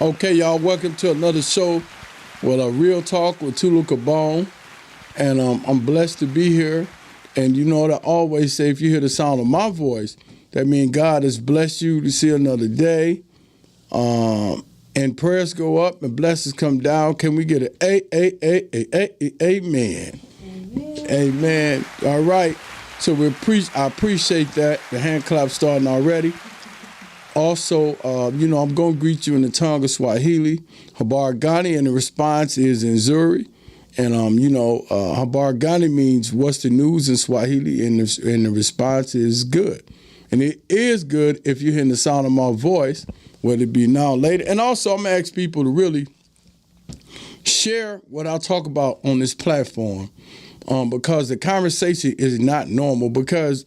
Okay, y'all, welcome to another show with a real talk with Tula Kabone. And I'm blessed to be here. And you know what I always say, if you hear the sound of my voice, that means God has blessed you to see another day. And prayers go up and blessings come down. Can we get an amen? Amen. All right. So I appreciate that. The hand clap starting already. Also, I'm going to greet you in the tongue of Swahili, Habar Gani, and the response is in Zuri. And, Habar Gani means what's the news in Swahili, and the response is good. And it is good if you're hearing the sound of my voice, whether it be now or later. And also, I'm going to ask people to really share what I talk about on this platform because the conversation is not normal, because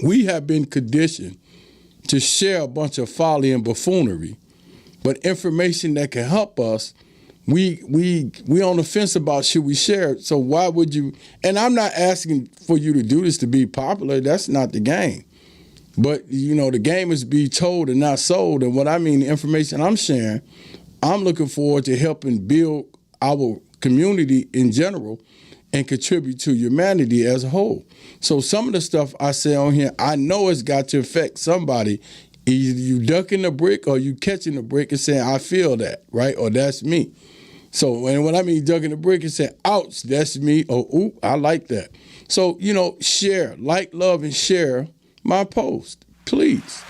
we have been conditioned to share a bunch of folly and buffoonery, but information that can help us, we on the fence about should we share it. So why would you? And I'm not asking for you to do this to be popular. That's not the game. But the game is be told and not sold. And what I mean, the information I'm sharing, I'm looking forward to helping build our community in general and contribute to humanity as a whole. So some of the stuff I say on here, I know it's got to affect somebody. Either you ducking the brick or you catching the brick and saying, I feel that, right? Or that's me. So, and when I mean ducking the brick and saying, ouch, that's me, or ooh, I like that. So, share, like, love, and share my post, please.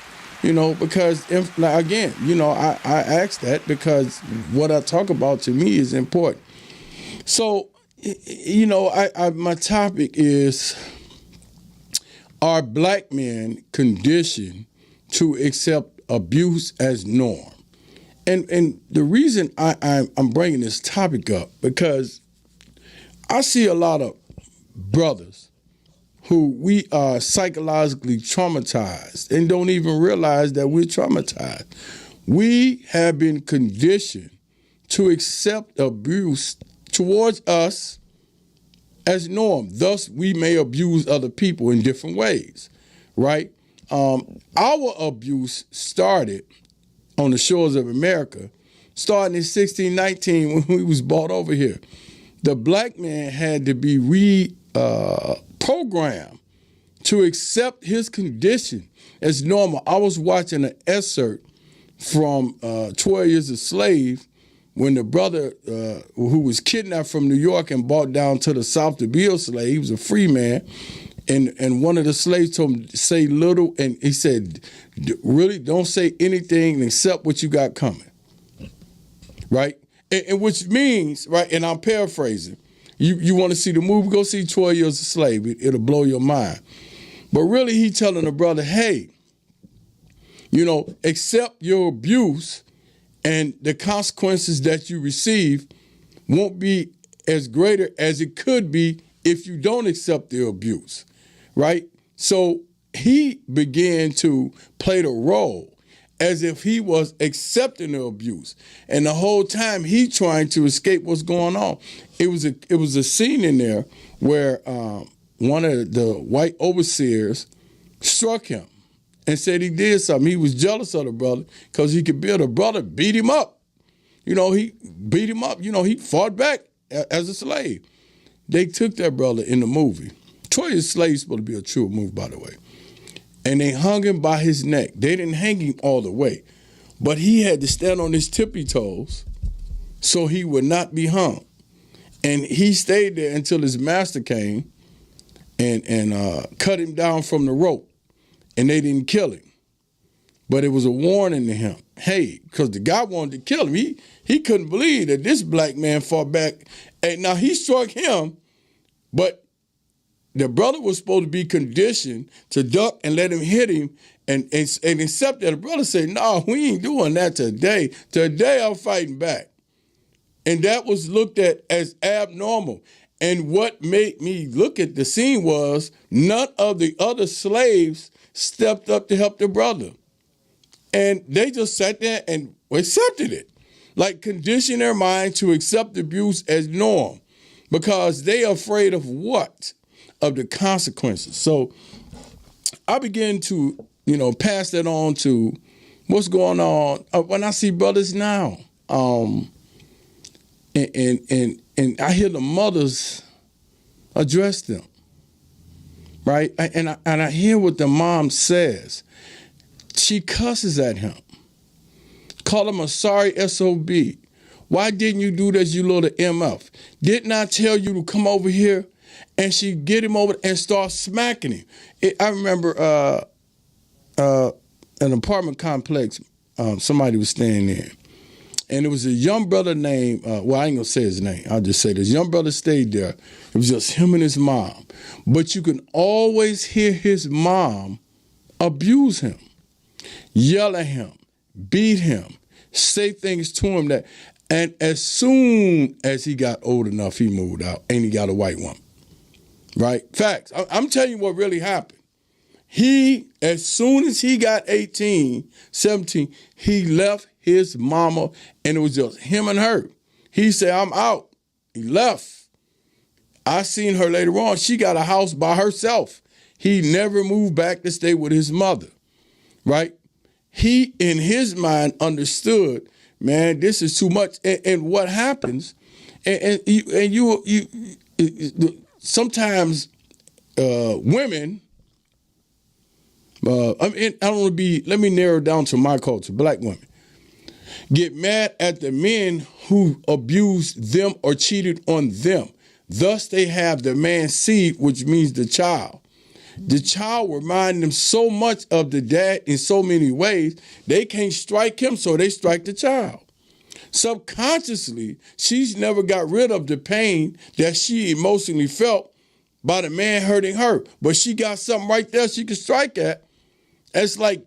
Because, I ask that because what I talk about to me is important. So, my topic is, are black men conditioned to accept abuse as norm? And the reason I'm bringing this topic up, because I see a lot of brothers who we are psychologically traumatized and don't even realize that we're traumatized. We have been conditioned to accept abuse towards us as norm. Thus, we may abuse other people in different ways, right? Our abuse started on the shores of America, starting in 1619 when we was brought over here. The black man had to be reprogrammed to accept his condition as normal. I was watching an excerpt from 12 Years a Slave, when the brother who was kidnapped from New York and brought down to the South to be a slave, he was a free man, and one of the slaves told him to say little, and he said, really, don't say anything except what you got coming, right? And which means, right, and I'm paraphrasing, you want to see the movie, go see 12 Years a Slave. It'll blow your mind. But really, he telling the brother, hey, accept your abuse, and the consequences that you receive won't be as greater as it could be if you don't accept the abuse, right? So he began to play the role as if he was accepting the abuse. And the whole time he trying to escape what's going on. It was a scene in there where one of the white overseers struck him and said he did something. He was jealous of the brother because he could build. The brother beat him up. He beat him up. He fought back as a slave. They took that brother in the movie. 12 Years a Slave is supposed to be a true movie, by the way. And they hung him by his neck. They didn't hang him all the way, but he had to stand on his tippy toes so he would not be hung. And he stayed there until his master came and cut him down from the rope. And they didn't kill him. But it was a warning to him. Hey, because the guy wanted to kill him. He couldn't believe that this black man fought back. And now he struck him, but the brother was supposed to be conditioned to duck and let him hit him and accept that. The brother said, no, we ain't doing that today. Today I'm fighting back. And that was looked at as abnormal. And what made me look at the scene was none of the other slaves stepped up to help their brother. And they just sat there and accepted it. Like condition their mind to accept abuse as norm because they are afraid of what? Of the consequences. So I began to, pass that on to What's going on? When I see brothers now, and I hear the mothers address them, right? And I hear what the mom says. She cusses at him, call him a sorry SOB. Why didn't you do this, you little MF? Didn't I tell you to come over here? And she get him over and start smacking him. I remember an apartment complex somebody was staying in. And it was a young brother named, well, I ain't gonna say his name. I'll just say this young brother stayed there. It was just him and his mom. But you can always hear his mom abuse him, yell at him, beat him, say things to him that, and as soon as he got old enough, he moved out and he got a white woman, right? Facts. I'm telling you what really happened. He, as soon as he got 18, 17, he left his mama and it was just him and her. He said, I'm out. He left. I seen her later on. She got a house by herself. He never moved back to stay with his mother, right? He, in his mind, understood, man, this is too much. And what happens, sometimes women, I don't want to be, let me narrow down to my culture, black women, get mad at the men who abused them or cheated on them. Thus, they have the man's seed, which means the child. The child reminds them so much of the dad in so many ways, they can't strike him, so they strike the child. Subconsciously, she's never got rid of the pain that she emotionally felt by the man hurting her. But she got something right there she can strike at. It's like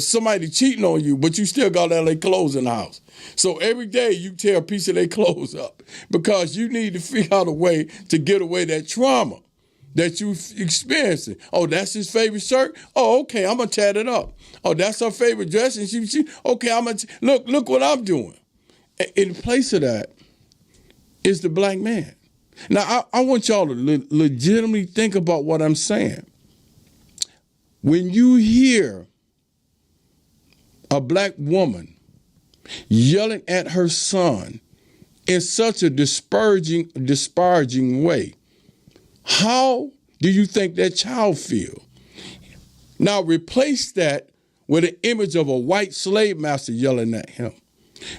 somebody cheating on you, but you still got all their clothes in the house. So every day you tear a piece of their clothes up because you need to figure out a way to get away that trauma that you experiencing. Oh, that's his favorite shirt? Oh, okay, I'm going to tear it up. Oh, that's her favorite dress? And she okay, I'm going to, look what I'm doing. In place of that is the black man. Now, I want y'all to legitimately think about what I'm saying. When you hear a black woman yelling at her son in such a disparaging way, how do you think that child feel? Now replace that with an image of a white slave master yelling at him.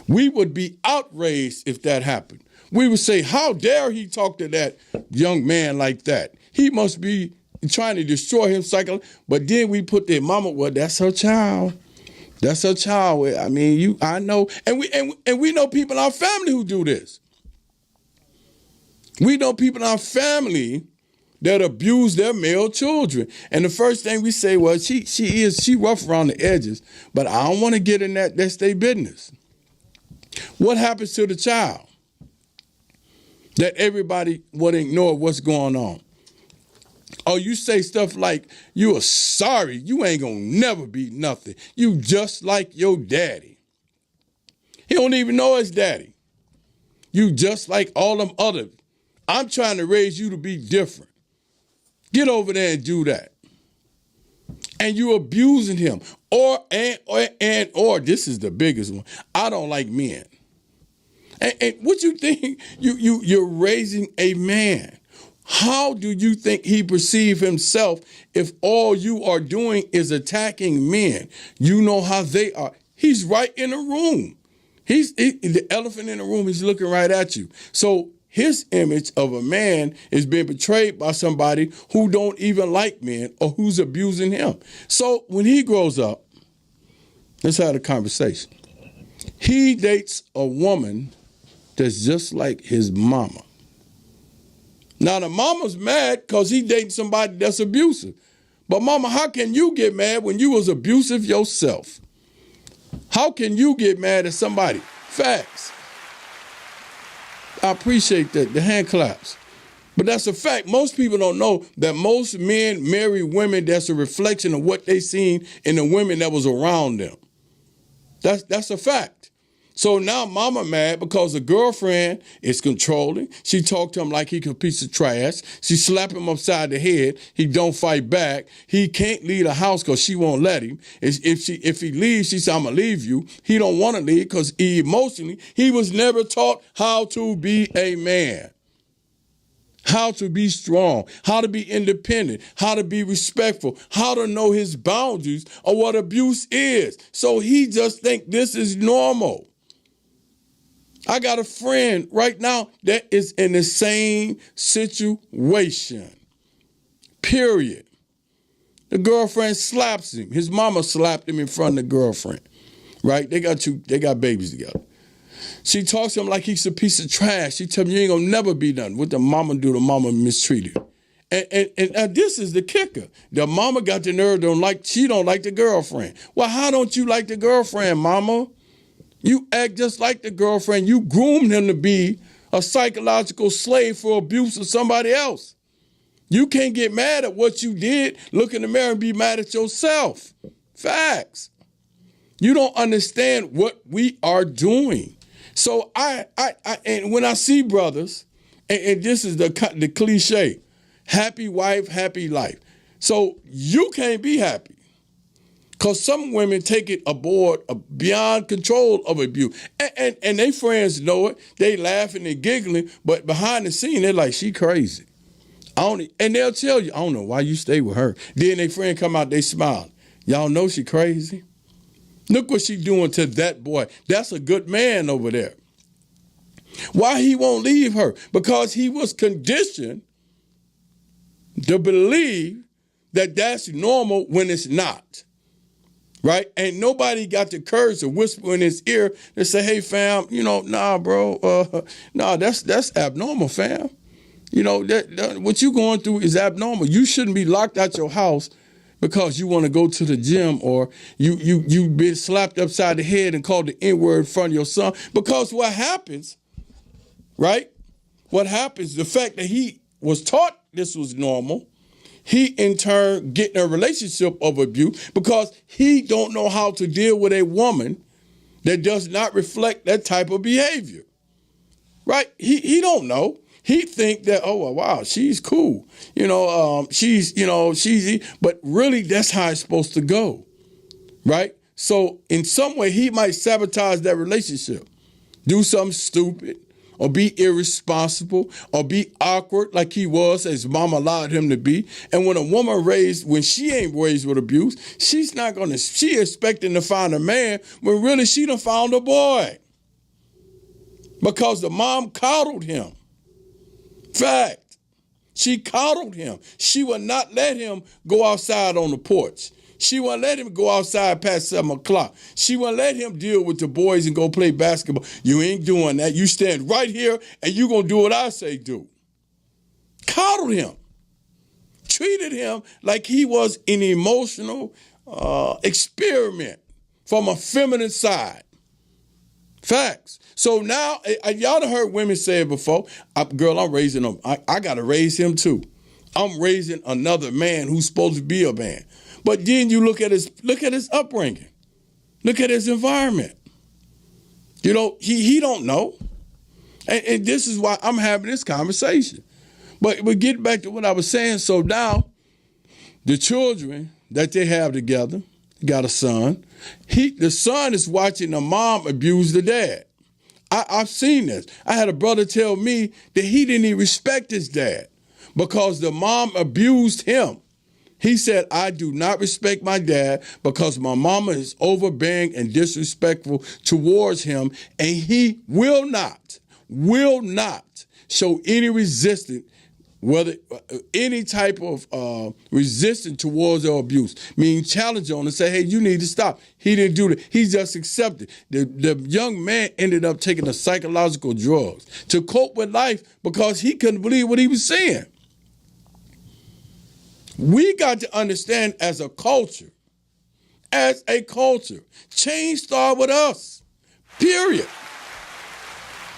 We would be outraged if that happened. We would say, how dare he talk to that young man like that? He must be trying to destroy him psychologically. But then we put their mama, well, that's her child. That's her child. I mean, I know. And we know people in our family who do this. We know people in our family that abuse their male children. And the first thing we say, well, she rough around the edges, but I don't want to get in that. That's their business. What happens to the child? That everybody would ignore what's going on. Oh, you say stuff like, you are sorry, you ain't gonna never be nothing. You just like your daddy. He don't even know his daddy. You just like all them others. I'm trying to raise you to be different. Get over there and do that. And you abusing him. Or this is the biggest one. I don't like men. And what you think? You're raising a man. How do you think he perceives himself if all you are doing is attacking men? You know how they are. He's right in the room. He's the elephant in the room. He's looking right at you. So his image of a man is being betrayed by somebody who don't even like men or who's abusing him. So when he grows up, let's have a conversation. He dates a woman that's just like his mama. Now, the mama's mad because he dating somebody that's abusive. But mama, how can you get mad when you was abusive yourself? How can you get mad at somebody? Facts. I appreciate that, the hand claps. But that's a fact. Most people don't know that most men marry women that's a reflection of what they seen in the women that was around them. That's a fact. So now mama mad because the girlfriend is controlling. She talked to him like he a piece of trash. She slapped him upside the head. He don't fight back. He can't leave the house because she won't let him. If he leaves, she said, I'm going to leave you. He don't want to leave because emotionally, he was never taught how to be a man. How to be strong, how to be independent, how to be respectful, how to know his boundaries of what abuse is. So he just think this is normal. I got a friend right now that is in the same situation. Period. The girlfriend slaps him. His mama slapped him in front of the girlfriend. Right? They got babies together. She talks to him like he's a piece of trash. She tells him you ain't gonna never be done. What the mama do, the mama mistreated. And this is the kicker. The mama got the nerve, she don't like the girlfriend. Well, how don't you like the girlfriend, mama? You act just like the girlfriend. You groomed him to be a psychological slave for abuse of somebody else. You can't get mad at what you did. Look in the mirror and be mad at yourself. Facts. You don't understand what we are doing. So and when I see brothers, and this is the cliche, happy wife, happy life. So you can't be happy because some women take it aboard beyond control of abuse. And they friends know it. They laughing and giggling, but behind the scene, they're like, she crazy. And they'll tell you, I don't know why you stay with her. Then their friend come out, they smile. Y'all know she crazy? Look what she doing to that boy. That's a good man over there. Why he won't leave her? Because he was conditioned to believe that that's normal when it's not. Right? And nobody got the courage to whisper in his ear and say, hey, fam, nah, bro, that's abnormal, fam. What you going through is abnormal. You shouldn't be locked out your house because you want to go to the gym, or you been slapped upside the head and called the N-word in front of your son. Because what happens, right? What happens, the fact that he was taught this was normal, he in turn get in a relationship of abuse because he don't know how to deal with a woman that does not reflect that type of behavior, right? He don't know. He think that, oh, wow, she's cool. She's, but really that's how it's supposed to go, right? So in some way, he might sabotage that relationship, do something stupid, or be irresponsible, or be awkward like he was, as mama allowed him to be. And when a woman when she ain't raised with abuse, she expecting to find a man when really she done found a boy. Because the mom coddled him. Fact. She coddled him. She would not let him go outside on the porch. She wouldn't let him go outside past 7 o'clock. She wouldn't let him deal with the boys and go play basketball. You ain't doing that. You stand right here and you going to do what I say do. Coddled him. Treated him like he was an emotional experiment from a feminine side. Facts. So now, y'all done heard women say it before. Girl, I'm raising him. I got to raise him too. I'm raising another man who's supposed to be a man. But then you look at his upbringing. Look at his environment. He don't know. And this is why I'm having this conversation. But get back to what I was saying. So now, the children that they have together, got a son. The son is watching the mom abuse the dad. I've seen this. I had a brother tell me that he didn't even respect his dad because the mom abused him. He said, I do not respect my dad because my mama is overbearing and disrespectful towards him, and he will not show any resistance, whether any type of resistance towards or abuse, meaning challenge on and say, hey, you need to stop. He didn't do that. He just accepted. The young man ended up taking the psychological drugs to cope with life because he couldn't believe what he was seeing. We got to understand as a culture, change start with us, period.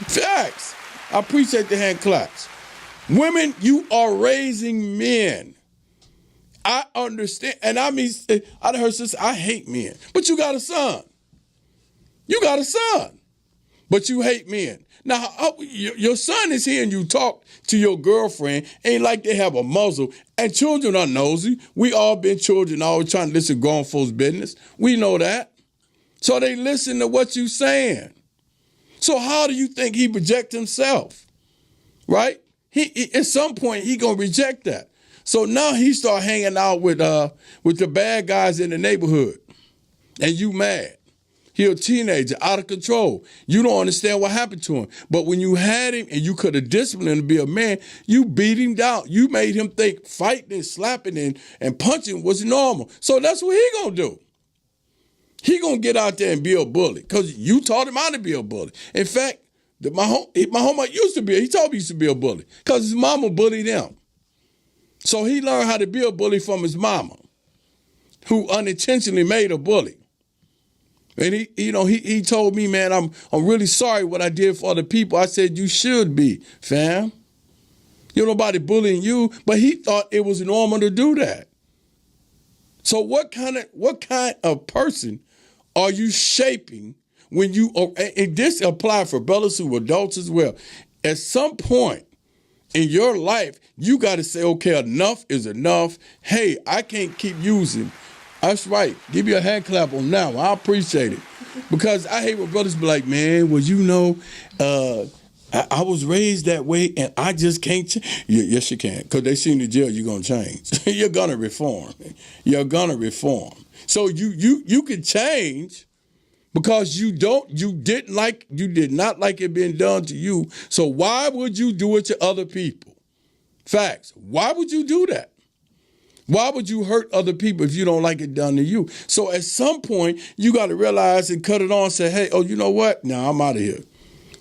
Facts. I appreciate the hand claps. Women, you are raising men. I understand. And I heard sisters, I hate men. But you got a son. You got a son. but you hate men. Now, your son is hearing you talk to your girlfriend, ain't like they have a muzzle, and children are nosy. We all been children, always trying to listen to grown folks' business. We know that. So they listen to what you saying. So how do you think he project himself, right? He at some point, he going to reject that. So now he start hanging out with the bad guys in the neighborhood, and you mad. He a teenager, out of control. You don't understand what happened to him. But when you had him and you could have disciplined him to be a man, you beat him down. You made him think fighting and slapping and punching was normal. So that's what he gonna do. He gonna get out there and be a bully because you taught him how to be a bully. In fact, my homie used to be, he told me he used to be a bully because his mama bullied him. So he learned how to be a bully from his mama, who unintentionally made a bully. And he told me, man, I'm really sorry what I did for other people. I said, you should be, fam. You know, nobody bullying you, but he thought it was normal to do that. So what kind of person are you shaping when you, and this applies for brothers who are adults as well. At some point in your life, you got to say, okay, enough is enough. Hey, I can't keep using. That's right. Give me a hand clap on that one. I appreciate it. Because I hate when brothers be like, man, well, you know, I was raised that way and I just can't change. Yes, you can. Because they see in the jail, you're going to change. You're going to reform. You're going to reform. So you can change because you did not like it being done to you. So why would you do it to other people? Facts. Why would you do that? Why would you hurt other people if you don't like it done to you? So at some point, you got to realize and cut it on and say, hey, oh, you know what? Now I'm out of here.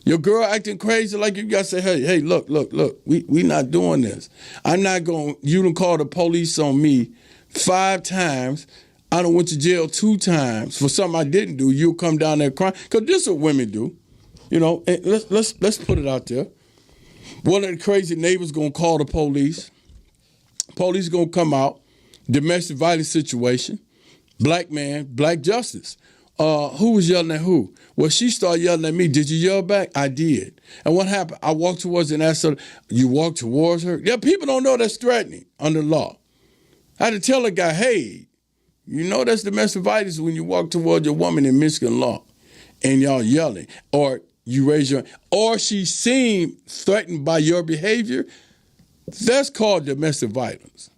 Your girl acting crazy like you got to say, hey, look, we not doing this. I'm not going, you done call the police on me 5 times. I done went to jail 2 times for something I didn't do. You'll come down there crying. Because this is what women do. You know, and let's put it out there. One of the crazy neighbors going to call the police. Police gonna come out, domestic violence situation, black man, black justice. Who was yelling at who? Well, she started yelling at me. Did you yell back? I did. And what happened? I walked towards her and asked her, you walked towards her? Yeah, people don't know that's threatening under law. I had to tell the guy, hey, you know that's domestic violence when you walk towards your woman in Michigan law and y'all yelling, or you raise your, or she seemed threatened by your behavior. That's called domestic violence.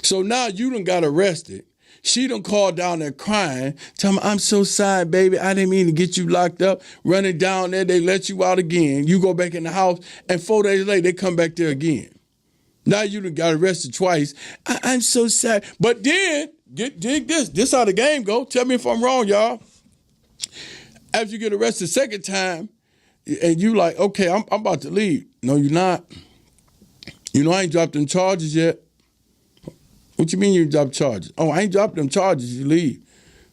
So now you done got arrested. She done called down there crying, telling me, I'm so sorry, baby. I didn't mean to get you locked up. Running down there, they let you out again. You go back in the house, and 4 days later, they come back there again. Now you done got arrested twice. I'm so sorry. But then, dig this. This how the game go. Tell me if I'm wrong, y'all. After you get arrested second time, and you like, okay, I'm about to leave. No, you're not. You know, I ain't dropped them charges yet. What you mean you dropped charges? Oh, I ain't dropped them charges. You leave.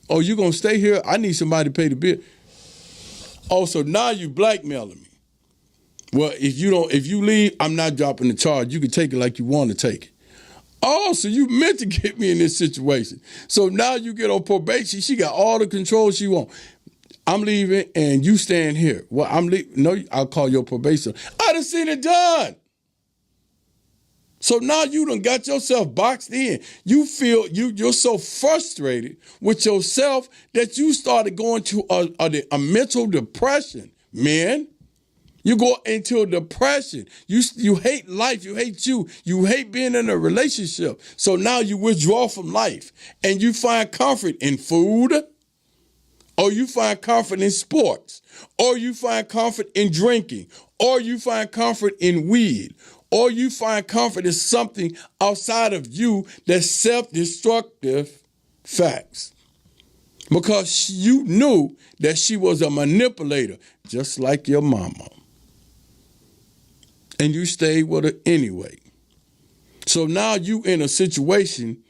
Oh, you gonna stay here? I need somebody to pay the bill. Oh, so now you blackmailing me. Well, if you leave, I'm not dropping the charge. You can take it like you want to take it. Oh, so you meant to get me in this situation. So now you get on probation. She got all the control she wants. I'm leaving and you staying here. Well, I'm leaving. No, I'll call your probation. I done seen it done. So now you done got yourself boxed in. You feel you're so frustrated with yourself that you started going to a mental depression, man. You go into a depression. You hate life. You hate you. You hate being in a relationship. So now you withdraw from life and you find comfort in food, or you find comfort in sports, or you find comfort in drinking, or you find comfort in weed, or you find comfort in something outside of you that's self-destructive. Facts. Because you knew that she was a manipulator, just like your mama. And you stayed with her anyway. So now you in a situation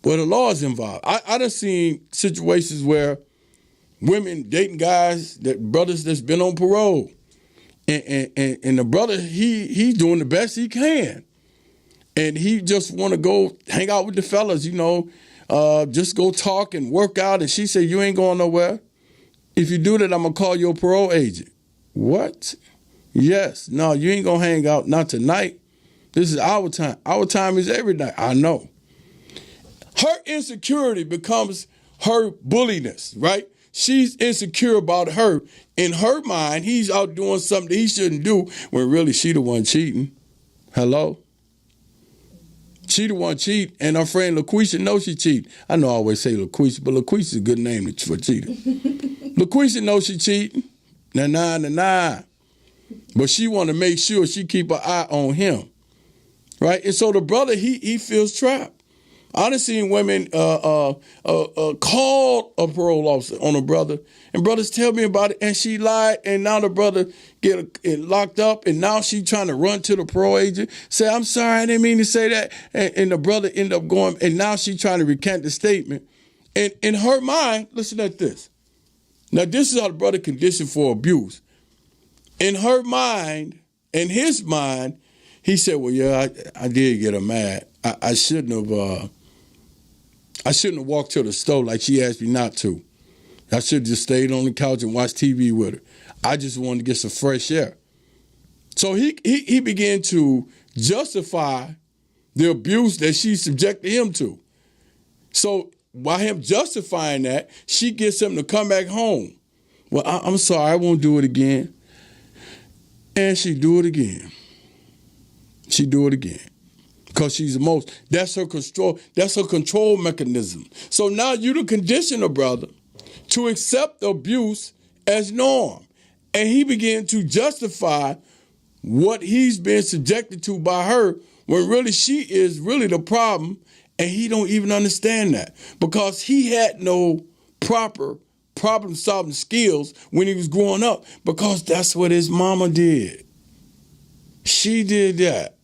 where the law is involved. I done seen situations where women dating guys, brothers that's been on parole. And the brother, he's doing the best he can. And he just want to go hang out with the fellas, you know, just go talk and work out. And she said, you ain't going nowhere. If you do that, I'm going to call your parole agent. What? Yes. No, you ain't going to hang out. Not tonight. This is our time. Our time is every night. I know. Her insecurity becomes her bulliness, right? She's insecure about her. In her mind, he's out doing something he shouldn't do when really she the one cheating. Hello? She the one cheating, and her friend LaQuisha knows she cheating. I know I always say LaQuisha, but LaQuisha's a good name for cheating. LaQuisha knows she cheating. Nah. But she want to make sure she keep her eye on him, right? And so the brother, he feels trapped. I done seen women call a parole officer on a brother, and brothers tell me about it, and she lied, and now the brother get locked up, and now she trying to run to the parole agent, say, I'm sorry, I didn't mean to say that, and the brother end up going, and now she trying to recant the statement. And in her mind, listen at this. Now, this is how the brother conditioned for abuse. In her mind, in his mind, he said, well, yeah, I did get her mad. I shouldn't have walked to the store like she asked me not to. I should have just stayed on the couch and watched TV with her. I just wanted to get some fresh air. So he began to justify the abuse that she subjected him to. So by him justifying that, she gets him to come back home. Well, I'm sorry, I won't do it again. And she do it again. Because she's emotional. That's her control mechanism. So now you the conditioner, brother, to accept abuse as norm. And he began to justify what he's been subjected to by her when really she is really the problem, and he don't even understand that because he had no proper problem-solving skills when he was growing up because that's what his mama did. She did that.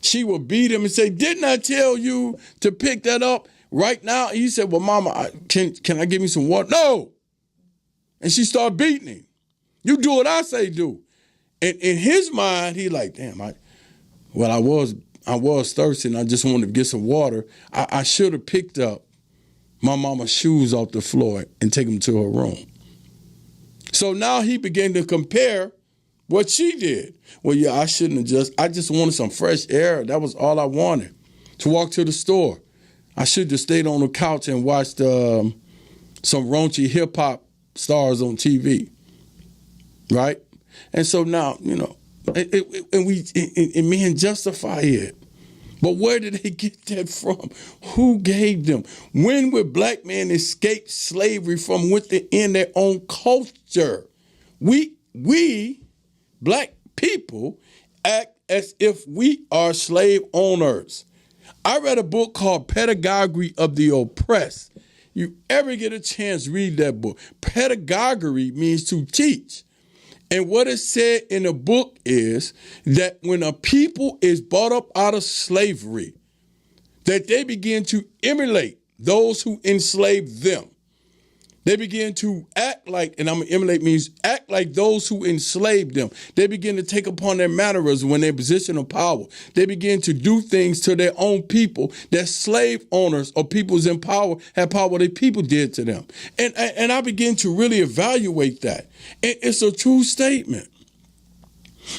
She would beat him and say, didn't I tell you to pick that up right now? He said, well, mama, can I give me some water? No. And she started beating him. You do what I say do. And in his mind, he like, damn, I was thirsty and I just wanted to get some water. I should have picked up my mama's shoes off the floor and take them to her room. So now he began to compare what she did. Well, yeah, I just wanted some fresh air. That was all I wanted, to walk to the store. I should have stayed on the couch and watched some raunchy hip-hop stars on TV, right? And so now, and men justify it. But where did they get that from? Who gave them? When would black men escape slavery from within their own culture? We black people act as if we are slave owners. I read a book called Pedagogy of the Oppressed. You ever get a chance, read that book. Pedagogy means to teach. And what it said in the book is that when a people is brought up out of slavery, that they begin to emulate those who enslaved them. They begin to act like, and emulate means act like those who enslaved them. They begin to take upon their mannerisms when they're in position of power. They begin to do things to their own people that slave owners or peoples in power had power their people did to them. And I begin to really evaluate that. And it's a true statement.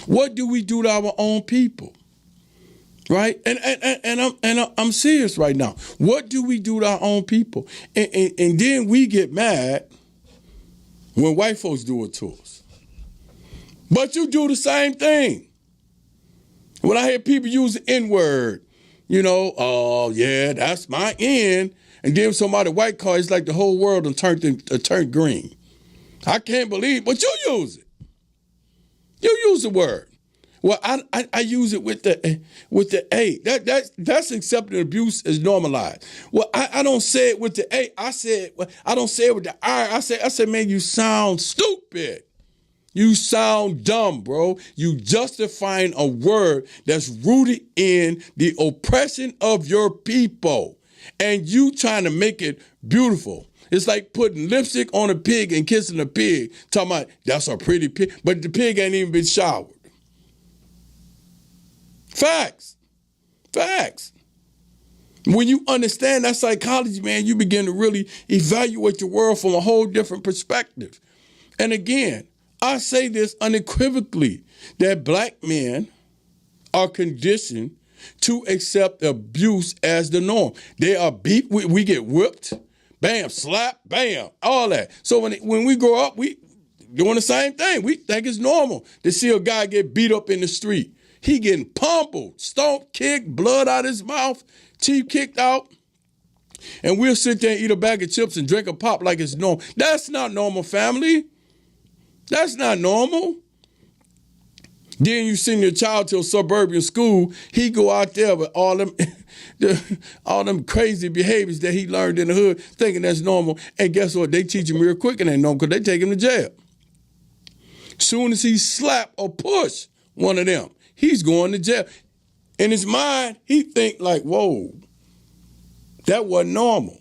What do we do to our own people? Right? And I'm serious right now. What do we do to our own people? And then we get mad when white folks do it to us. But you do the same thing. When I hear people use the N-word, oh, yeah, that's my N. And then somebody white car, it's like the whole world turned green. I can't believe, but you use it. You use the word. Well, I use it with the A. That's accepting abuse is normalized. Well, I don't say it with the A. I don't say it with the I. I say, man, you sound stupid. You sound dumb, bro. You justifying a word that's rooted in the oppression of your people, and you trying to make it beautiful. It's like putting lipstick on a pig and kissing a pig, talking about that's a pretty pig, but the pig ain't even been showered. Facts. When you understand that psychology, man, you begin to really evaluate the world from a whole different perspective. And again, I say this unequivocally, that black men are conditioned to accept abuse as the norm. They are beat, we get whipped, bam, slap, bam, all that. So when we grow up, we doing the same thing. We think it's normal to see a guy get beat up in the street. He getting pummeled, stomped, kicked, blood out his mouth, teeth kicked out. And we'll sit there and eat a bag of chips and drink a pop like it's normal. That's not normal, family. That's not normal. Then you send your child to a suburban school, he go out there with all them crazy behaviors that he learned in the hood, thinking that's normal. And guess what? They teach him real quick and they know because they take him to jail. Soon as he slap or push one of them, he's going to jail. In his mind, he think like, whoa, that wasn't normal.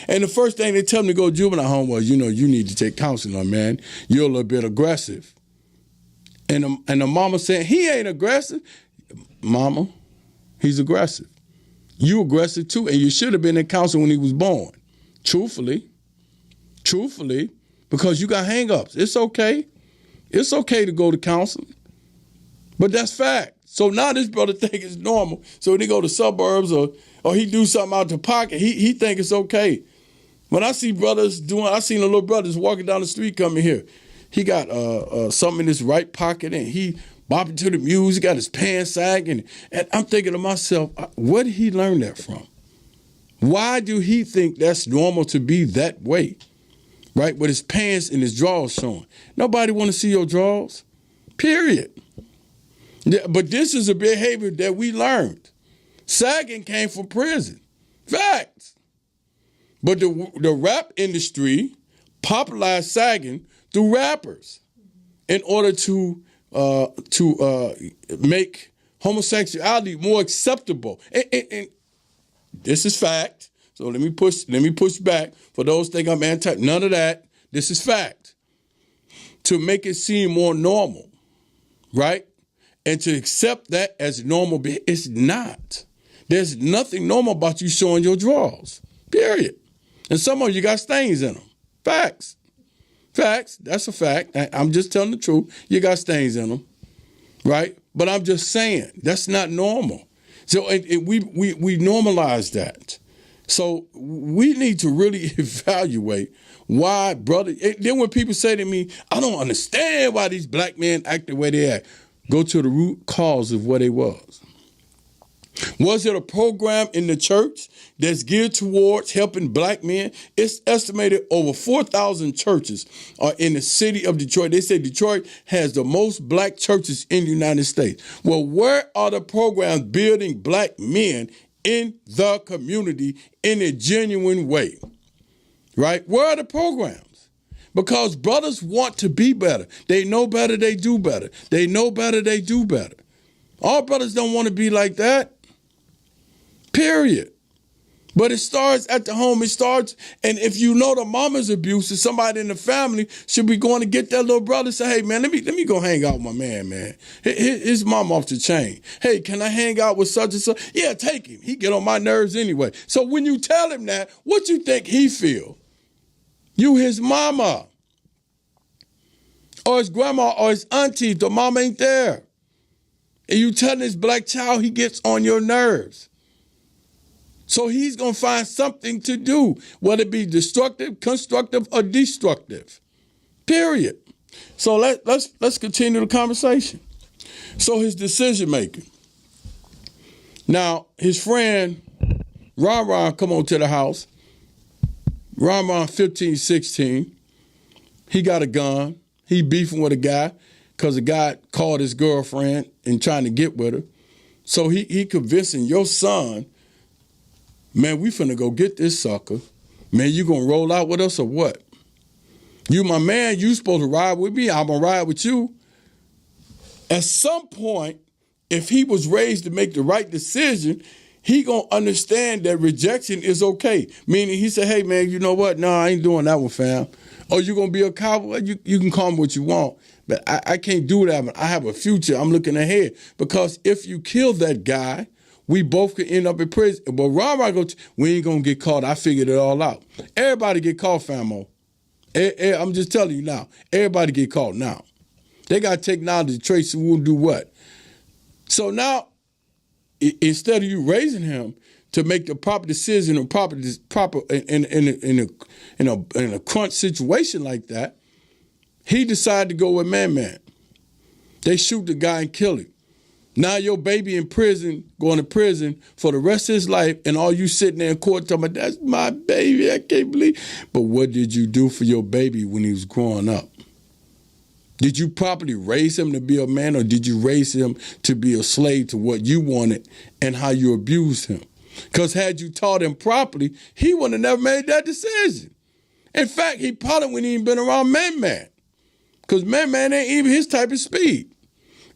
And the first thing they tell him to go to juvenile home was, you need to take counseling, man. You're a little bit aggressive. And the mama saying, he ain't aggressive. Mama, he's aggressive. You aggressive too, and you should have been in counseling when he was born. Truthfully, because you got hang-ups. It's okay. It's okay to go to counseling. But that's fact. So now this brother think it's normal. So when he go to suburbs or he do something out the pocket, he think it's okay. When I see brothers I seen a little brother walking down the street coming here. He got something in his right pocket and he bopping to the music, got his pants sagging. And I'm thinking to myself, where did he learn that from? Why do he think that's normal to be that way? Right? With his pants and his drawers showing. Nobody want to see your drawers. Period. But this is a behavior that we learned. Sagging came from prison. Facts. But the rap industry popularized sagging through rappers in order to make homosexuality more acceptable. And this is fact. So let me push back for those think I'm anti. None of that. This is fact. To make it seem more normal, right? And to accept that as normal, it's not. There's nothing normal about you showing your drawers, period. And some of you got stains in them. Facts. That's a fact. I'm just telling the truth. You got stains in them, right? But I'm just saying, that's not normal. So we normalize that. So we need to really evaluate why, brother. Then when people say to me, I don't understand why these black men act the way they act. Go to the root cause of what it was. Was it a program in the church that's geared towards helping black men? It's estimated over 4,000 churches are in the city of Detroit. They say Detroit has the most black churches in the United States. Well, where are the programs building black men in the community in a genuine way? Right? Where are the programs? Because brothers want to be better. They know better, they do better. They know better, they do better. All brothers don't want to be like that. Period. But it starts at the home. It starts, and if you know the mama's abusive, somebody in the family should be going to get that little brother and say, hey, man, let me go hang out with my man. His mom off the chain. Hey, can I hang out with such and such? Yeah, take him. He get on my nerves anyway. So when you tell him that, what you think he feel? You his mama. Or his grandma or his auntie, the mom ain't there. And you telling this black child he gets on your nerves. So he's going to find something to do, whether it be destructive, constructive, or destructive. Period. So let's continue the conversation. So his decision making. Now, his friend, Ron come on to the house. Ron 15, 16. He got a gun. He beefing with a guy because the guy called his girlfriend and trying to get with her. So he convincing your son, man, we finna go get this sucker. Man, you gonna roll out with us or what? You my man, you supposed to ride with me, I'm gonna ride with you. At some point, if he was raised to make the right decision, he gonna understand that rejection is okay. Meaning he said, hey man, you know what? No, I ain't doing that one, fam. Or you gonna be a cowboy? You can call me what you want. But I can't do that. I have a future. I'm looking ahead. Because if you kill that guy, We both could end up in prison. But we ain't gonna get caught. I figured it all out. Everybody get caught, famo. I'm just telling you now. Everybody get caught now. They got technology to trace who will do what. So now, instead of you raising him to make the proper decision or proper in a crunch situation like that, he decided to go with man. They shoot the guy and kill him. Now your baby in prison, going to prison for the rest of his life, and all you sitting there in court talking about, that's my baby, I can't believe. But what did you do for your baby when he was growing up? Did you properly raise him to be a man, or did you raise him to be a slave to what you wanted and how you abused him? Because had you taught him properly, he would have never made that decision. In fact, he probably wouldn't even been around man. Because man ain't even his type of speed.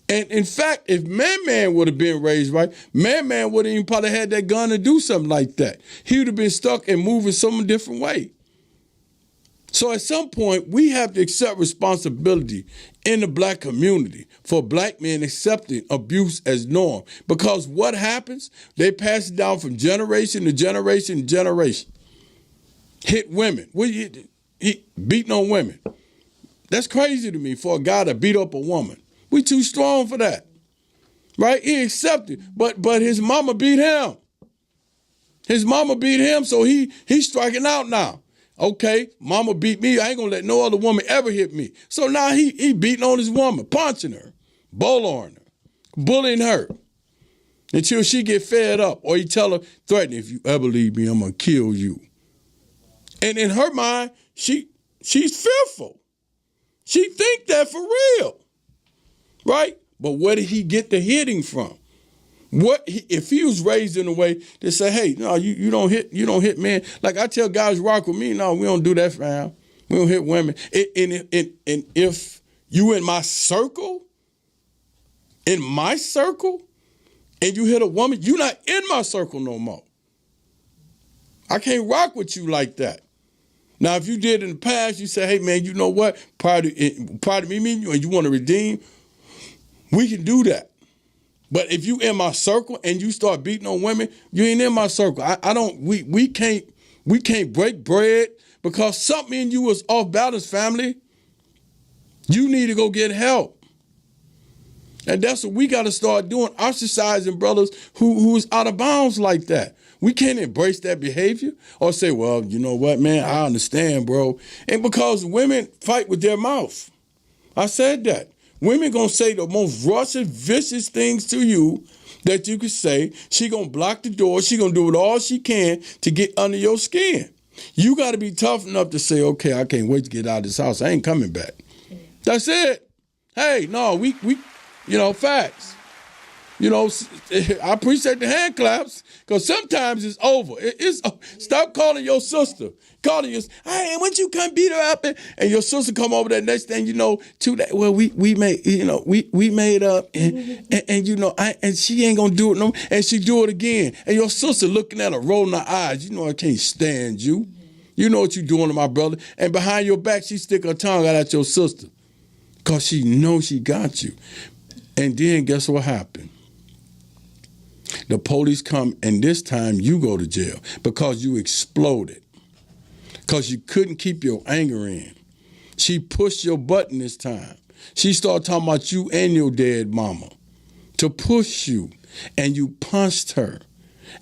And in fact, if man would have been raised right, man would have even probably had that gun to do something like that. He would have been stuck and moving some different way. So at some point, we have to accept responsibility in the black community for black men accepting abuse as norm. Because what happens? They pass it down from generation to generation to generation. Hit women. He beating on women. That's crazy to me for a guy to beat up a woman. We too strong for that, right? He accepted, but his mama beat him. His mama beat him, so he's striking out now. Okay, mama beat me. I ain't gonna let no other woman ever hit me. So now he beating on his woman, punching her, bowling her, bullying her, until she get fed up, or he tell her, threaten, if you ever leave me, I'm gonna kill you. And in her mind, she's fearful. She think that for real. Right? But where did he get the hitting from? If he was raised in a way to say, hey, no, you don't hit men. Like I tell guys rock with me, no, we don't do that, fam. We don't hit women. And if you in my circle, and you hit a woman, you're not in my circle no more. I can't rock with you like that. Now, if you did in the past, you say, hey, man, you know what? Prior to me meeting you and you want to redeem, we can do that. But if you in my circle and you start beating on women, you ain't in my circle. We can't break bread because something in you is off balance, family. You need to go get help. And that's what we got to start doing, ostracizing brothers who's out of bounds like that. We can't embrace that behavior or say, well, you know what, man, I understand, bro. And because women fight with their mouth. I said that. Women gonna say the most rushed, vicious things to you that you could say. She gonna block the door. She gonna do it all she can to get under your skin. You gotta be tough enough to say, okay, I can't wait to get out of this house. I ain't coming back. That's it. Hey, no, we facts. I appreciate the hand claps because sometimes it's over. Stop calling your sister. Calling your, hey, why don't you come beat her up? And your sister come over there. Next thing you know, well, we made up, and she ain't gonna do it no, and she do it again. And your sister looking at her, rolling her eyes. You know I can't stand you. You know what you doing to my brother. And behind your back, she stick her tongue out at your sister because she knows she got you. And then guess what happened? The police come, and this time you go to jail because you exploded, because you couldn't keep your anger in. She pushed your button this time. She started talking about you and your dead mama to push you, and you punched her.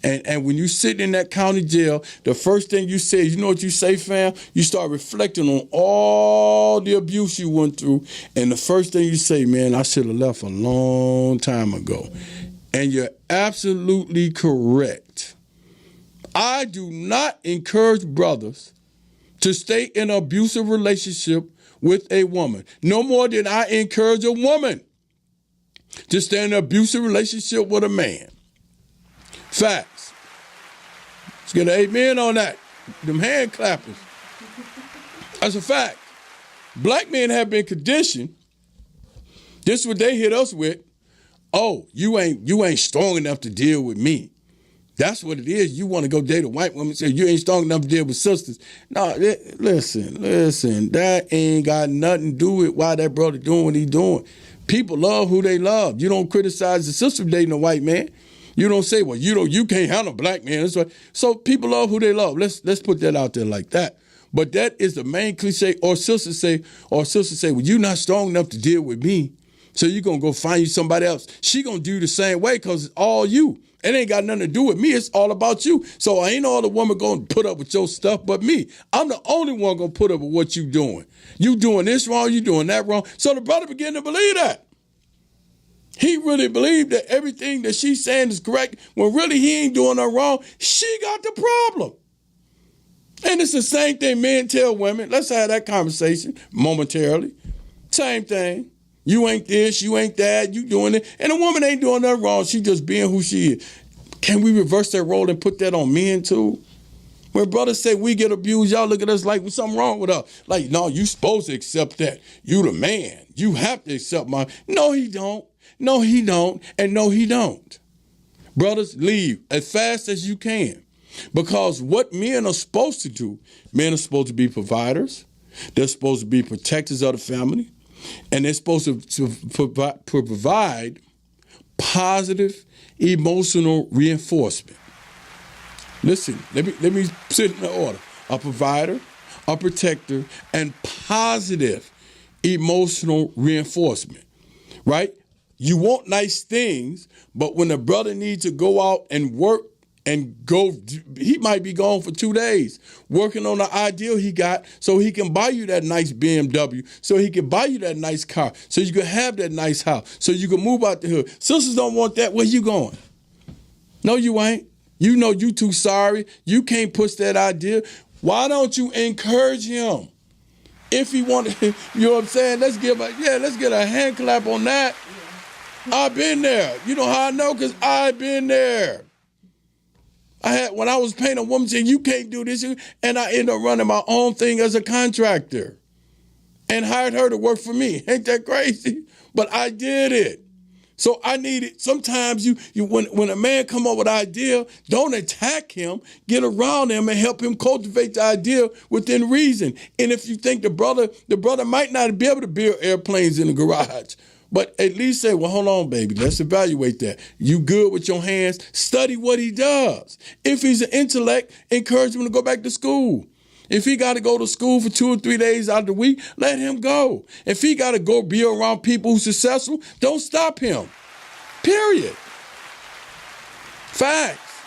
And when you sit in that county jail, the first thing you say, you know what you say, fam? You start reflecting on all the abuse you went through, and the first thing you say, man, I should have left a long time ago. And you're absolutely correct. I do not encourage brothers to stay in an abusive relationship with a woman. No more than I encourage a woman to stay in an abusive relationship with a man. Facts. Let's get an amen on that. Them hand clappers. That's a fact. Black men have been conditioned. This is what they hit us with. Oh, you ain't strong enough to deal with me. That's what it is. You want to go date a white woman and say you ain't strong enough to deal with sisters. No, listen. That ain't got nothing to do with why that brother doing what he doing. People love who they love. You don't criticize the sister dating a white man. You don't say, well, you can't handle a black man. That's right. So people love who they love. Let's put that out there like that. But that is the main cliche. Or sisters say, well, you're not strong enough to deal with me. So you're going to go find you somebody else. She going to do the same way because it's all you. It ain't got nothing to do with me. It's all about you. So ain't no other woman going to put up with your stuff but me. I'm the only one going to put up with what you doing. You doing this wrong, you doing that wrong. So the brother began to believe that. He really believed that everything that she's saying is correct when really he ain't doing nothing wrong. She got the problem. And it's the same thing men tell women. Let's have that conversation momentarily. Same thing. You ain't this, you ain't that, you doing it. And a woman ain't doing nothing wrong. She just being who she is. Can we reverse that role and put that on men too? When brothers say we get abused, y'all look at us like there's something wrong with us. Like, no, you supposed to accept that. You the man. You have to accept my. No, he don't. No, he don't. And no, he don't. Brothers, leave as fast as you can. Because what men are supposed to do, men are supposed to be providers. They're supposed to be protectors of the family. And they're supposed to provide positive emotional reinforcement. Listen, let me sit in the order. A provider, a protector, and positive emotional reinforcement, right? You want nice things, but when a brother needs to go out and work and go, he might be gone for 2 days working on the ideal he got so he can buy you that nice BMW, so he can buy you that nice car, so you can have that nice house, so you can move out the hood. Sisters don't want that. Where you going? No, you ain't. You know you too sorry. You can't push that idea. Why don't you encourage him? If he wanted, you know what I'm saying? Let's get a hand clap on that. I've been there. You know how I know? Because I've been there. When I was paying a woman saying, you can't do this, and I ended up running my own thing as a contractor and hired her to work for me. Ain't that crazy? But I did it. So I needed, sometimes when a man come up with an idea, don't attack him, get around him and help him cultivate the idea within reason. And if you think the brother might not be able to build airplanes in the garage, but at least say, well, hold on, baby, let's evaluate that. You good with your hands? Study what he does. If he's an intellect, encourage him to go back to school. If he got to go to school for 2 or 3 days out of the week, let him go. If he got to go be around people who's successful, don't stop him. Period. Facts.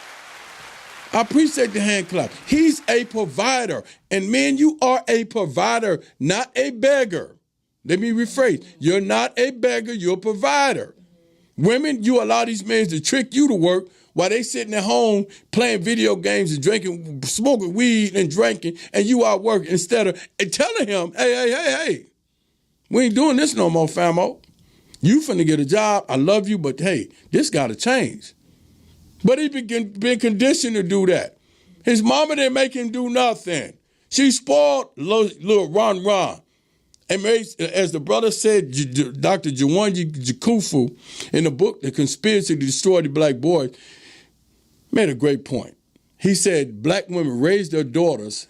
I appreciate the hand clap. He's a provider. And men, you are a provider, not a beggar. Let me rephrase. You're not a beggar, you're a provider. Women, you allow these men to trick you to work while they sitting at home playing video games and drinking, smoking weed and drinking, and you out working instead of telling him, hey, we ain't doing this no more, famo. You finna get a job. I love you, but hey, this gotta change. But he been conditioned to do that. His mama didn't make him do nothing. She spoiled little Ron. And as the brother said, Dr. Jawanji Jakufu, in the book, The Conspiracy to Destroy the Black Boy, made a great point. He said black women raise their daughters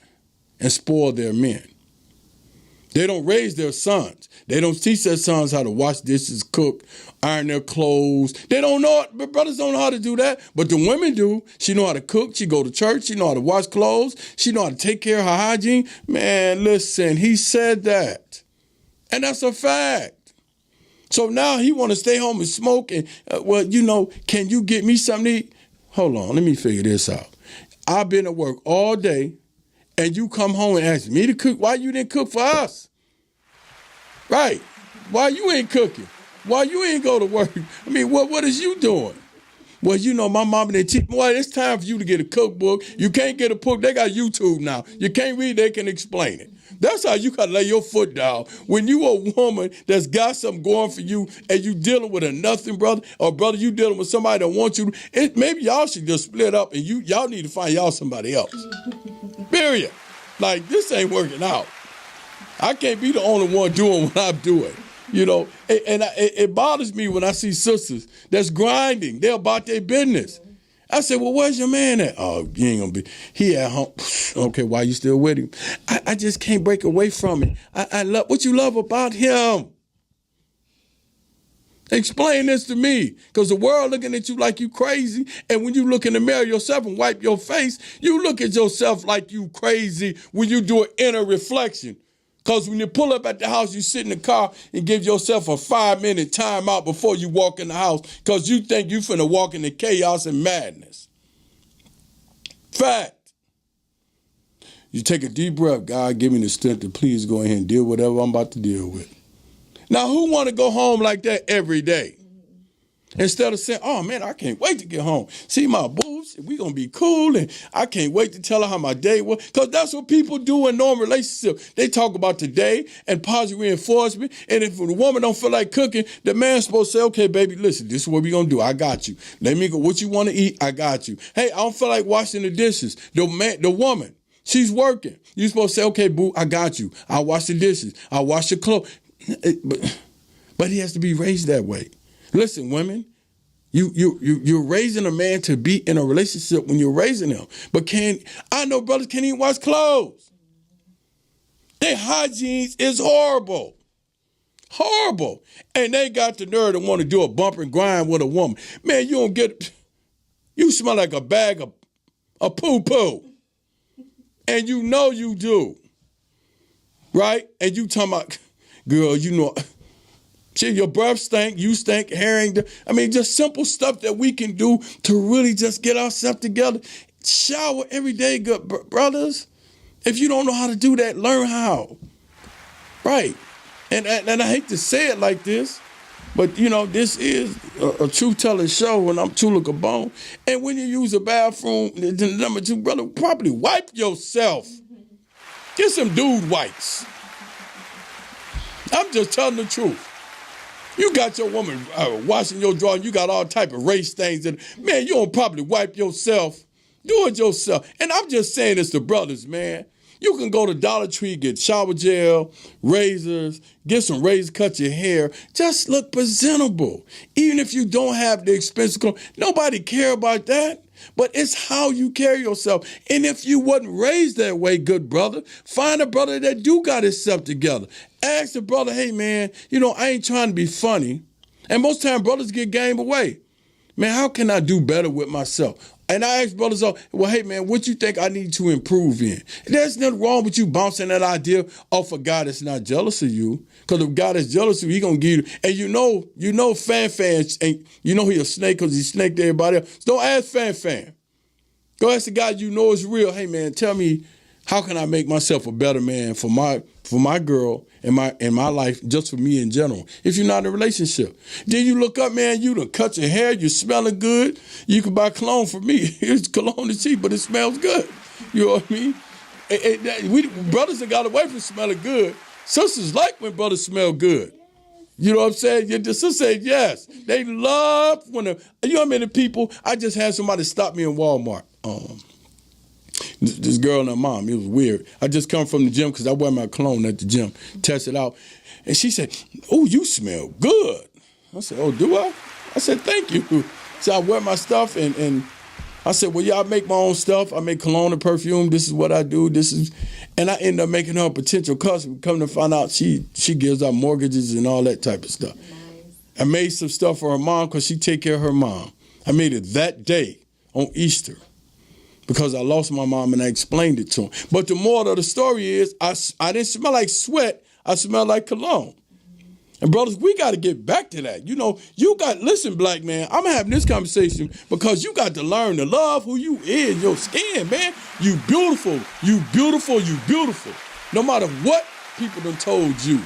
and spoil their men. They don't raise their sons. They don't teach their sons how to wash dishes, cook, iron their clothes. They don't know it. But brothers don't know how to do that. But the women do. She know how to cook. She go to church. She know how to wash clothes. She know how to take care of her hygiene. Man, listen, he said that. And that's a fact. So now he want to stay home and smoke. And, can you get me something to eat? Hold on, let me figure this out. I've been at work all day, and you come home and ask me to cook. Why you didn't cook for us? Right. Why you ain't cooking? Why you ain't go to work? I mean, what is you doing? Well, my mama didn't teach me. Well, it's time for you to get a cookbook. You can't get a book. They got YouTube now. You can't read, they can explain it. That's how you got to lay your foot down. When you a woman that's got something going for you and you dealing with a nothing brother, or brother, you dealing with somebody that wants you, maybe y'all should just split up and y'all need to find y'all somebody else. Period. Like, this ain't working out. I can't be the only one doing what I'm doing. It bothers me when I see sisters that's grinding. They're about their business. I said, well, where's your man at? Oh, he ain't going to be. He at home. Okay, why you still with him? I just can't break away from him. I love what you love about him. Explain this to me, because the world looking at you like you crazy, and when you look in the mirror yourself and wipe your face, you look at yourself like you crazy when you do an inner reflection. Because when you pull up at the house, you sit in the car and give yourself a 5-minute timeout before you walk in the house, because you think you finna walk into chaos and madness. Fact. You take a deep breath. God, give me the strength to please go ahead and deal with whatever I'm about to deal with. Now, who want to go home like that every day? Instead of saying, oh, man, I can't wait to get home. See my boots, we going to be cool, and I can't wait to tell her how my day was. Because that's what people do in normal relationships. They talk about today and positive reinforcement. And if the woman don't feel like cooking, the man's supposed to say, okay, baby, listen, this is what we going to do. I got you. Let me go. What you want to eat? I got you. Hey, I don't feel like washing the dishes. The woman, she's working. You're supposed to say, okay, boo, I got you. I'll wash the dishes. I'll wash the clothes. But he has to be raised that way. Listen, women, you're raising a man to be in a relationship when you're raising him. But I know brothers can't even wash clothes. Their hygiene is horrible. Horrible. And they got the nerve to want to do a bump and grind with a woman. Man, you smell like a bag of poo-poo. And you know you do. Right? And you talking about, girl, you know, shit, your breath stink, you stink, herring. I mean, just simple stuff that we can do to really just get ourselves together. Shower every day, good brothers. If you don't know how to do that, learn how. Right. And I hate to say it like this, but, you know, this is a truth-telling show, and I'm Tula Kabone. And when you use a bathroom, number 2, brother, properly wipe yourself. Get some dude wipes. I'm just telling the truth. You got your woman washing your drawers, you got all type of race stains in it. Man, you don't probably wipe yourself. Do it yourself. And I'm just saying this to brothers, man. You can go to Dollar Tree, get shower gel, razors, get some razors, cut your hair. Just look presentable. Even if you don't have the expensive clothes, nobody care about that. But it's how you carry yourself. And if you wasn't raised that way, good brother, find a brother that do got himself together. Ask the brother, hey, man, you know, I ain't trying to be funny. And most times brothers get game away. Man, how can I do better with myself? And I ask brothers, well, hey, man, what you think I need to improve in? There's nothing wrong with you bouncing that idea off a guy that's not jealous of you. Because if God is jealous of you, he going to give you. And you know Fan, and you know he a snake because he snaked everybody else. So don't ask Fan. Go ask the guy you know is real. Hey, man, tell me, how can I make myself a better man for my girl and my life, just for me in general, if you're not in a relationship? Then you look up, man, you done cut your hair, you're smelling good. You can buy cologne for me. It's cologne is cheap, but it smells good. You know what I mean? We brothers that got away from smelling good. Sisters like when brothers smell good. You know what I'm saying? Your sister said yes. They love when you know how many people, I just had somebody stop me in Walmart. This girl and her mom, it was weird. I just come from the gym because I wear my cologne at the gym, test it out. And she said, oh, you smell good. I said, oh, do I? I said, thank you. So I wear my stuff and I said, well, yeah, I make my own stuff. I make cologne and perfume. This is what I do. And I end up making her a potential customer. Come to find out she gives out mortgages and all that type of stuff. Nice. I made some stuff for her mom because she take care of her mom. I made it that day on Easter, because I lost my mom and I explained it to him. But the moral of the story is I didn't smell like sweat. I smelled like cologne. And brothers, we got to get back to that. You know, listen, black man, I'm having this conversation because you got to learn to love who you is, your skin, man. You beautiful, you beautiful, you beautiful. No matter what people done told you.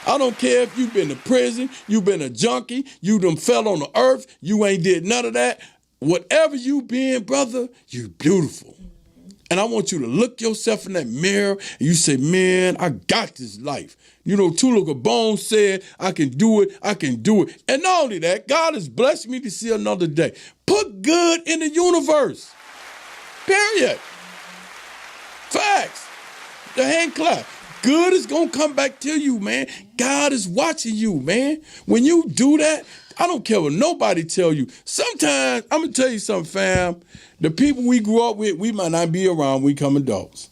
I don't care if you've been to prison, you've been a junkie, you done fell on the earth, you ain't did none of that. Whatever you been, brother, you beautiful. And I want you to look yourself in that mirror and you say, man, I got this life. You know, Tula Kabone said, I can do it, I can do it. And not only that, God has blessed me to see another day. Put good in the universe. Period. Facts. The hand clap. Good is going to come back to you, man. God is watching you, man. When you do that, I don't care what nobody tell you. Sometimes, I'm going to tell you something, fam. The people we grew up with, we might not be around when we come adults.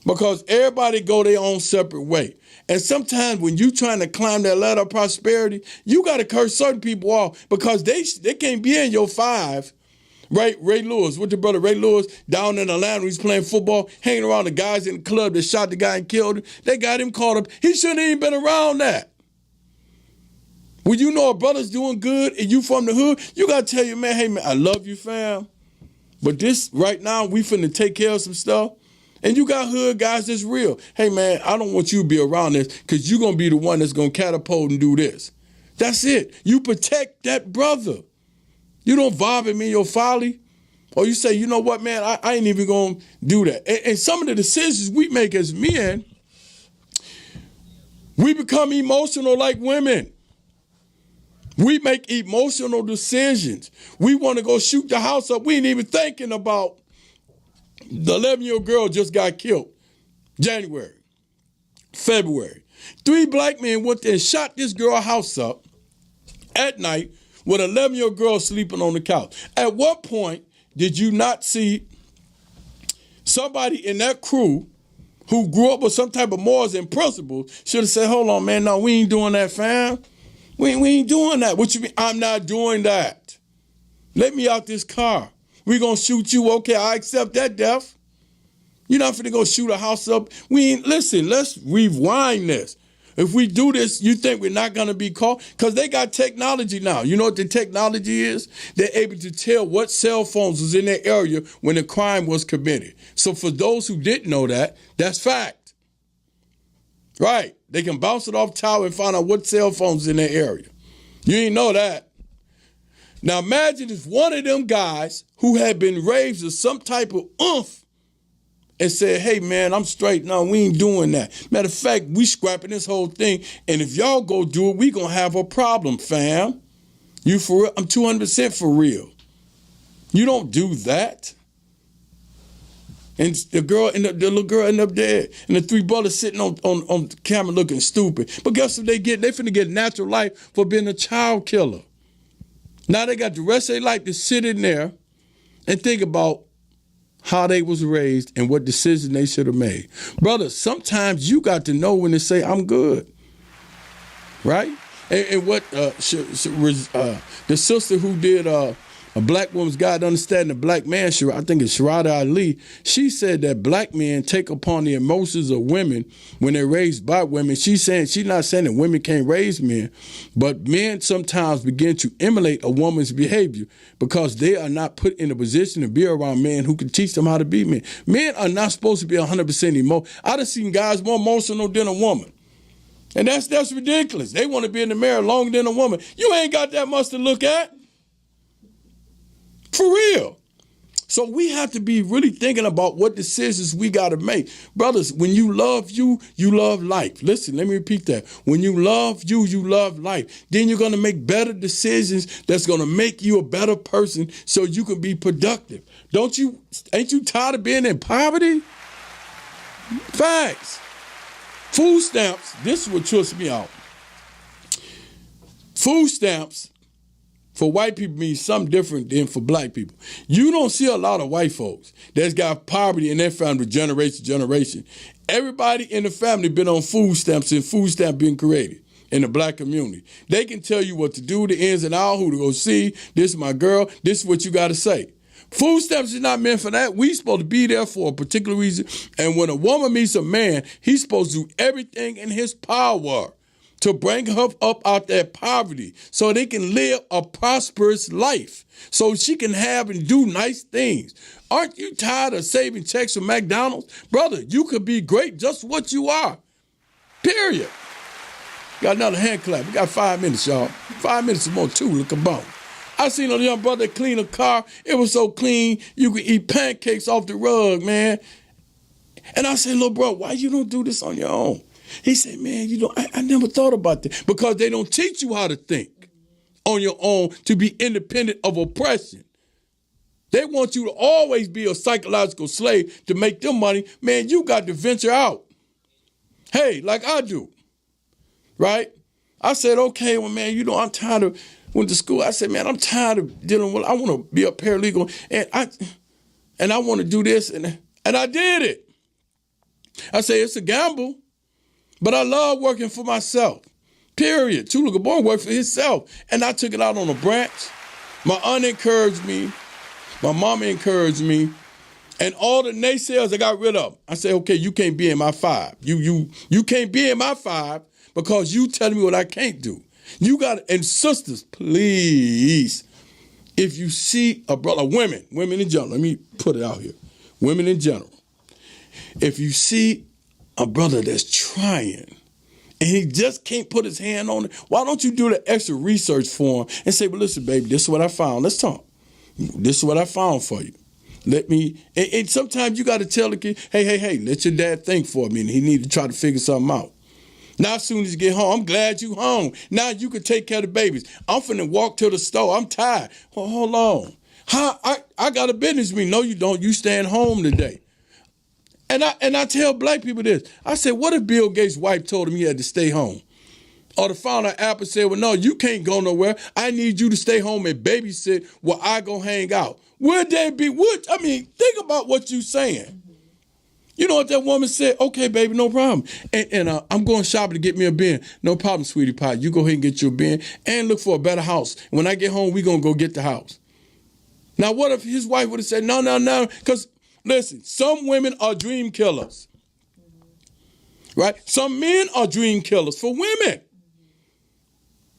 because everybody go their own separate way. And sometimes when you trying to climb that ladder of prosperity, you got to curse certain people off because they can't be in your five. Right, Ray Lewis, with your brother Ray Lewis down in Atlanta, he's playing football, hanging around the guys in the club that shot the guy and killed him. They got him caught up. He shouldn't even been around that. When you know a brother's doing good and you from the hood, you got to tell your man, hey, man, I love you, fam. But this, right now, we finna take care of some stuff. And you got hood guys that's real. Hey, man, I don't want you to be around this because you're going to be the one that's going to catapult and do this. That's it. You protect that brother. You don't vibe him in your folly. Or you say, you know what, man, I ain't even going to do that. And some of the decisions we make as men, we become emotional like women. We make emotional decisions. We want to go shoot the house up. We ain't even thinking about the 11-year-old girl just got killed. January, February. 3 black men went there and shot this girl house up at night with an 11-year-old girl sleeping on the couch. At what point did you not see somebody in that crew who grew up with some type of morals and principles should have said, hold on, man, no, we ain't doing that, fam. We ain't doing that. What you mean? I'm not doing that. Let me out this car. We gonna shoot you. Okay, I accept that death. You're not finna go shoot a house up. Listen, let's rewind this. If we do this, you think we're not gonna be caught? Because they got technology now. You know what the technology is? They're able to tell what cell phones was in their area when the crime was committed. So for those who didn't know that, that's fact. Right. They can bounce it off tower and find out what cell phones in their area. You ain't know that. Now imagine if one of them guys who had been raised with some type of oomph and said, hey, man, I'm straight. No, we ain't doing that. Matter of fact, we scrapping this whole thing. And if y'all go do it, we going to have a problem, fam. You for real? I'm 200% for real. You don't do that. And the girl and the little girl ended up dead. And the 3 brothers sitting on the camera looking stupid. But guess what they get? They finna get natural life for being a child killer. Now they got the rest of their life to sit in there and think about how they was raised and what decision they should have made. Brother, sometimes you got to know when to say, I'm good. Right? And what the sister who did A Black Woman's Guide to Understanding the Black Man, I think it's Sharada Ali, she said that black men take upon the emotions of women when they're raised by women. She's not saying that women can't raise men, but men sometimes begin to emulate a woman's behavior because they are not put in a position to be around men who can teach them how to be men. Men are not supposed to be 100% emotional. I've seen guys more emotional than a woman. And that's ridiculous. They want to be in the mirror longer than a woman. You ain't got that much to look at. For real. So we have to be really thinking about what decisions we got to make. Brothers, when you love you, you love life. Listen, let me repeat that. When you love you, you love life. Then you're going to make better decisions that's going to make you a better person so you can be productive. Ain't you tired of being in poverty? Facts. Food stamps, this is what trips me out. Food stamps for white people means something different than for black people. You don't see a lot of white folks that's got poverty in their family generation to generation. Everybody in the family been on food stamps and food stamp being created in the black community. They can tell you what to do, the ins and outs, who to go see. This is my girl. This is what you got to say. Food stamps is not meant for that. We supposed to be there for a particular reason. And when a woman meets a man, he's supposed to do everything in his power to bring her up out that poverty so they can live a prosperous life, so she can have and do nice things. Aren't you tired of saving checks from McDonald's? Brother, you could be great just what you are. Period. Got another hand clap. We got 5 minutes, y'all. 5 minutes or more, Tula Kabone. I seen a young brother clean a car. It was so clean, you could eat pancakes off the rug, man. And I said, little bro, why you don't do this on your own? He said, man, I never thought about that. Because they don't teach you how to think on your own to be independent of oppression. They want you to always be a psychological slave to make them money. Man, you got to venture out. Hey, like I do, right? I said, okay, well, man, I'm tired of, went to school. I said, man, I'm tired of dealing with, I want to be a paralegal and I want to do this. And I did it. I say it's a gamble, but I love working for myself. Period. Tula Kabone worked for himself, and I took it out on a branch. My aunt encouraged me. My mama encouraged me. And all the naysayers I got rid of. I said, okay, you can't be in my 5. You can't be in my 5 because you telling me what I can't do. You got and sisters, please, if you see a brother, women in general, let me put it out here. Women in general. If you see a brother that's trying and he just can't put his hand on it, why don't you do the extra research for him and say, well, listen, baby, this is what I found. Let's talk. This is what I found for you. Let me, and sometimes you got to tell the kid, hey, let your dad think for me, and he need to try to figure something out. Now, as soon as you get home, I'm glad you home. Now you can take care of the babies. I'm finna walk to the store. I'm tired. Well, hold on. I got a business meeting. No, you don't. You staying home today. And I tell black people this. I said, what if Bill Gates' wife told him he had to stay home? Or the founder of Apple said, well, no, you can't go nowhere. I need you to stay home and babysit while I go hang out. Would they be, think about what you're saying. You know what that woman said? Okay, baby, no problem. And I'm going shopping to get me a bin. No problem, sweetie pie. You go ahead and get your bin and look for a better house. When I get home, we're going to go get the house. Now, what if his wife would have said, no? Because, listen, some women are dream killers. Right? Some men are dream killers for women.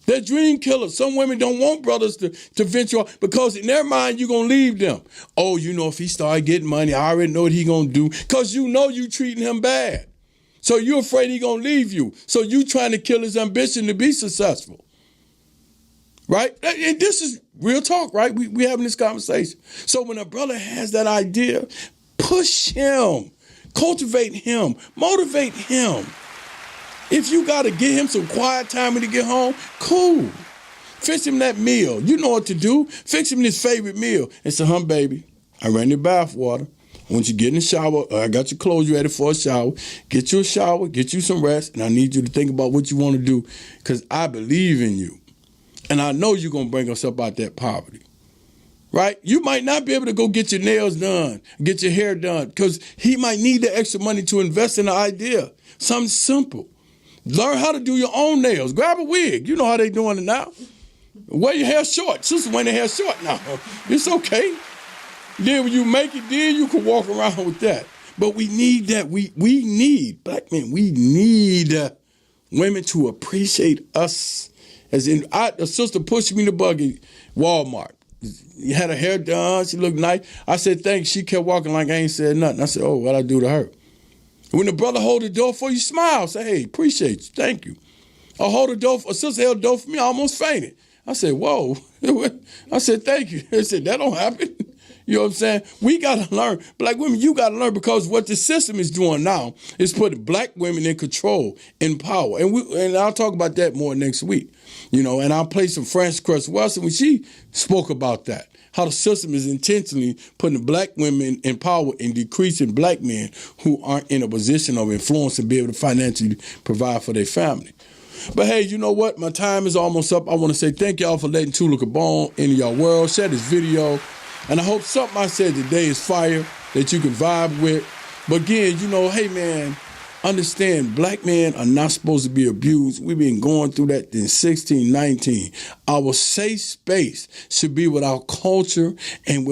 They're dream killers. Some women don't want brothers to venture off because in their mind, you're going to leave them. Oh, if he start getting money, I already know what he going to do because you know you treating him bad. So you're afraid he going to leave you. So you trying to kill his ambition to be successful. Right? And this is real talk, right? We having this conversation. So when a brother has that idea, push him, cultivate him, motivate him. If you got to get him some quiet time when he get home, cool. Fix him that meal. You know what to do. Fix him his favorite meal. And say, baby, I ran your bath water. I want you to get in the shower. I got your clothes ready for a shower. Get you a shower. Get you some rest. And I need you to think about what you want to do because I believe in you. And I know you're going to bring us up out that poverty. Right? You might not be able to go get your nails done, get your hair done because he might need the extra money to invest in the idea. Something simple. Learn how to do your own nails. Grab a wig. You know how they doing it now. Wear your hair short. Sister wear your hair short now. It's okay. Then when you make it, then you can walk around with that. But we need that. We need, black men, we need women to appreciate us. As in, a sister pushed me in the buggy, Walmart. You had her hair done. She looked nice. I said, thanks. She kept walking like I ain't said nothing. I said, oh, what'd I do to her? When the brother hold the door for you, smile. Say, hey, appreciate you. Thank you. A sister held the door for me. I almost fainted. I said, whoa. I said, thank you. I said, that don't happen. You know what I'm saying? We got to learn. Black women, you got to learn because what the system is doing now is putting black women in control, in power. And I'll talk about that more next week. And I'll play some Frances Cress Welsing when she spoke about that. How the system is intentionally putting black women in power and decreasing black men who aren't in a position of influence to be able to financially provide for their family. But hey, you know what? My time is almost up. I want to say thank y'all for letting Tula Kabone into your world. Share this video. And I hope something I said today is fire that you can vibe with. But again, hey, man, understand black men are not supposed to be abused. We've been going through that since 1619. Our safe space should be with our culture and with